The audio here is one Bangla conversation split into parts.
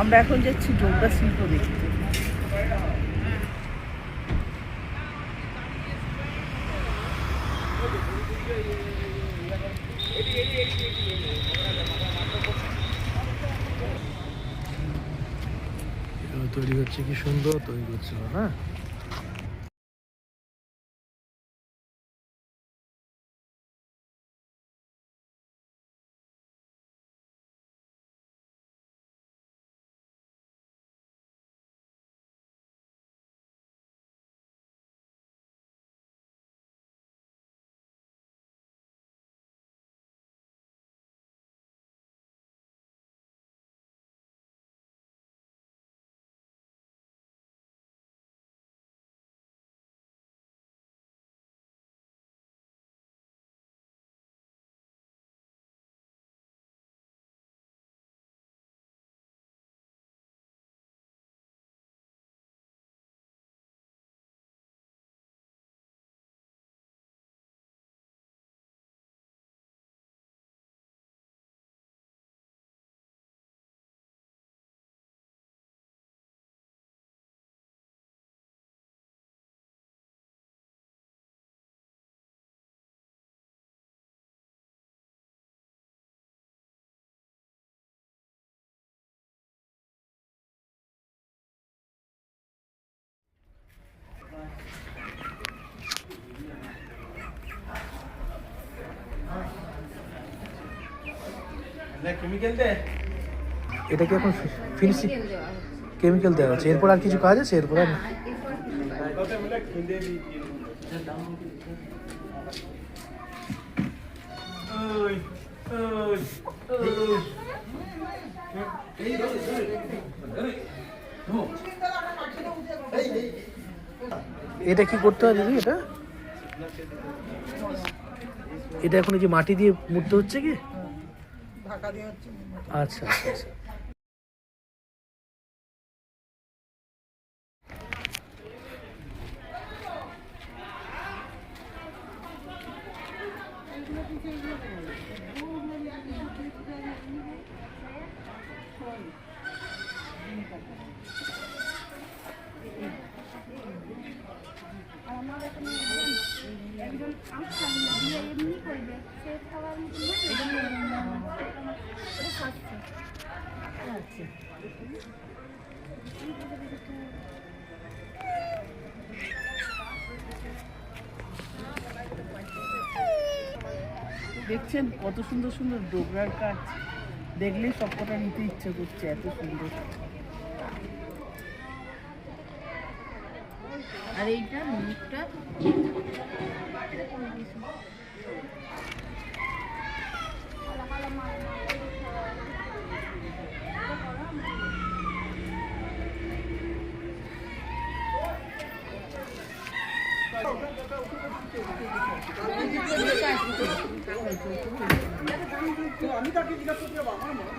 আমরা এখন যাচ্ছি ডোগরা শিল্প দেখতে। তৈরি হচ্ছে, কি সুন্দর তৈরি হচ্ছিল না? এটা কি এখন ফিনিশিং কেমিক্যাল দেওয়া হচ্ছে? এরপর আর কিছু কাজ আছে? এরপর আর এটা কি করতে হয় দিদি? এটা এখন এই যে মাটি দিয়ে মুড়তে হচ্ছে কি? আচ্ছা আচ্ছা আচ্ছা। দেখছেন কত সুন্দর সুন্দর ডোগরার কাজ, দেখলেই সবকটা নিতে ইচ্ছে করছে, এত সুন্দর। আর এইটা মুখটা আমি তাকে জিজ্ঞাসা করতে পারবো আমার মনে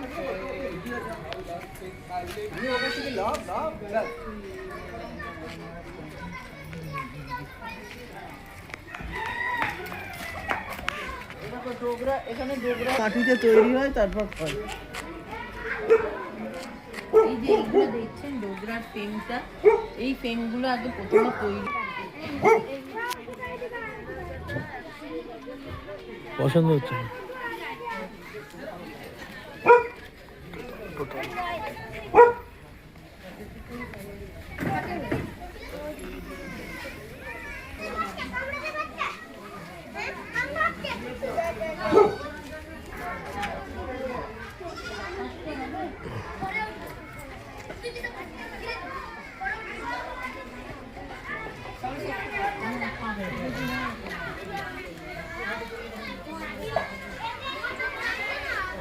থাকে লাভ লাভ ডোগরা, এখানে ডোগরা মাটিতে তৈরি হয়, তারপর হয়। এই যে এইগুলো দেখছেন ডোগরার ফ্রেমটা, এই ফ্রেমগুলো আগে প্রথমে তৈরি। পছন্দ হচ্ছে না?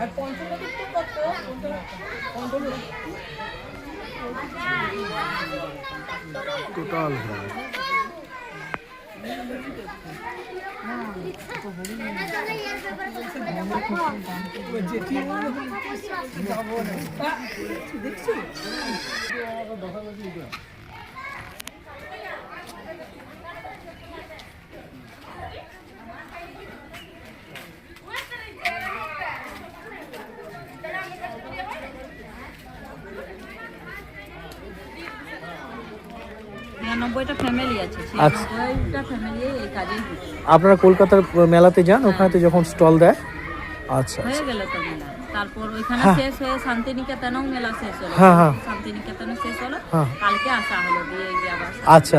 আর পঞ্চমী কত? টোটাল দেখছি 96টা ফ্যামিলি আছে, আচ্ছা। 96টা ফ্যামিলি এই কাজেই হচ্ছে। আপনারা কলকাতার মেলাতে যান, ওখানেতে যখন স্টল দেয়? আচ্ছা হয়ে আচ্ছা। গেল তো মেলা, তারপর ওইখানে হ্যাঁ। শেষ হয়ে শান্তিনিকেতনেও মেলা শেষ হলো। হ্যাঁ, হ্যাঁ। শান্তিনিকেতনে শেষ হলো, হ্যাঁ। কালকে আসা হলো দিয়ে এই যে আবার। আচ্ছা।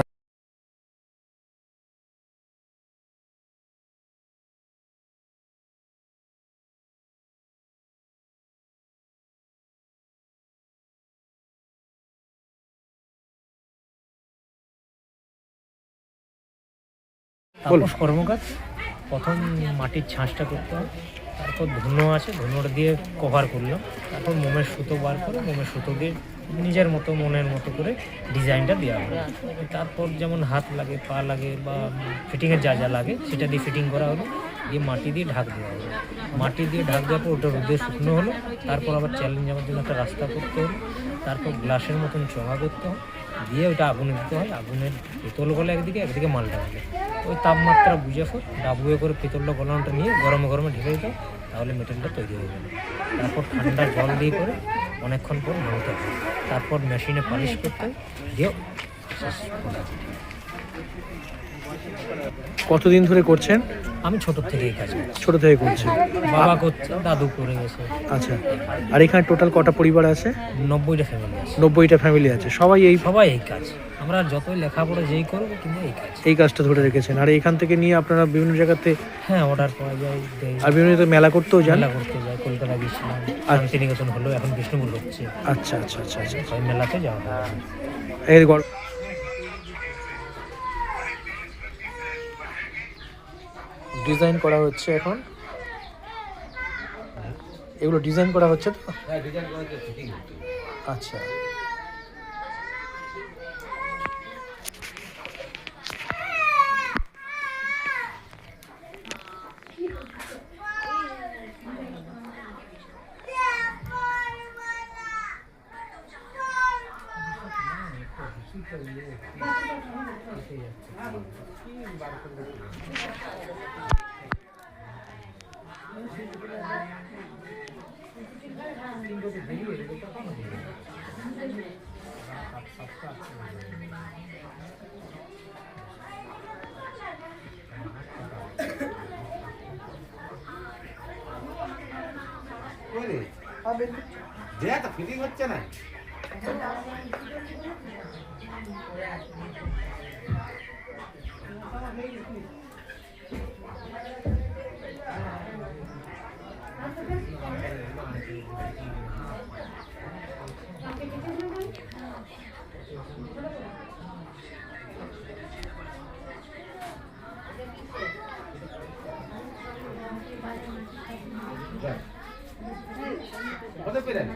তাপস কর্মকার। প্রথম মাটির ছাঁচটা করতে হবে, তারপর ধুনো আছে, ধুনোটা দিয়ে কভার করলাম, তারপর মোমের সুতো বার করে মোমের সুতো দিয়ে নিজের মতো মনের মতো করে ডিজাইনটা দেওয়া হবে। তারপর যেমন হাত লাগে, পা লাগে বা ফিটিংয়ের যা যা লাগে সেটা দিয়ে ফিটিং করা হলো, দিয়ে মাটি দিয়ে ঢাক দেওয়া হলো। মাটি দিয়ে ঢাক দেওয়ার পর ওটা রোদে শুকনো হলো, তারপর আবার চ্যালেঞ্জ যাওয়ার জন্য একটা রাস্তা করতে হলো, তারপর গ্লাসের মতন চড়া করতে হয়, দিয়ে ওটা আগুনে দিতে হয়। আগুনের পিতল গলে একদিকে, একদিকে মালটা গলে, ওই তাপমাত্রা বুঝে ফোর ডাবুয়ে করে পিতলটা গলানোটা নিয়ে গরমে গরমে ঢেলে দিতে হয়, তাহলে মেটেরিয়ালটা তৈরি হয়ে যাবে। তারপর ঠান্ডা জল দিয়ে করে অনেকক্ষণ পর নামতে হবে, তারপর মেশিনে পালিশ করতে হয়, দিয়ে শেষ করা। কতদিন ধরে করছেন? আমি ছোটোর থেকেই কাজ করছি, ছোট থেকে করছেন? বাবা করছে, দাদু করে গেছে। আচ্ছা। আর এখানে টোটাল কটা পরিবার আছে? 90টা ফ্যামিলি আছে, 90টা ফ্যামিলি আছে, সবাই এই সবাই এই কাজ। আমরা যতই লেখাপড়া যেই করবো কিন্তু এই কাজ। এই কাজটা ধরে রেখেছেন। আর এখান থেকে নিয়ে আপনারা বিভিন্ন জায়গাতে হ্যাঁ, অর্ডার পাওয়া যায়, দেয়। আর বিভিন্ন জায়গায় মেলা করতেও যান? মেলা করতে যায়, কলকাতা গেছিলাম, শান্তিনিকেতন হলো, এখন বিষ্ণুপুর হচ্ছে, আচ্ছা আচ্ছা আচ্ছা আচ্ছা। ওই মেলাতে যাওয়া হয়। এর গল্প ডিজাইন করা হচ্ছে এখন, এগুলো ডিজাইন করা হচ্ছে তো? আচ্ছা। দেখ ফিটিং হচ্ছে না। হতে পেরে না।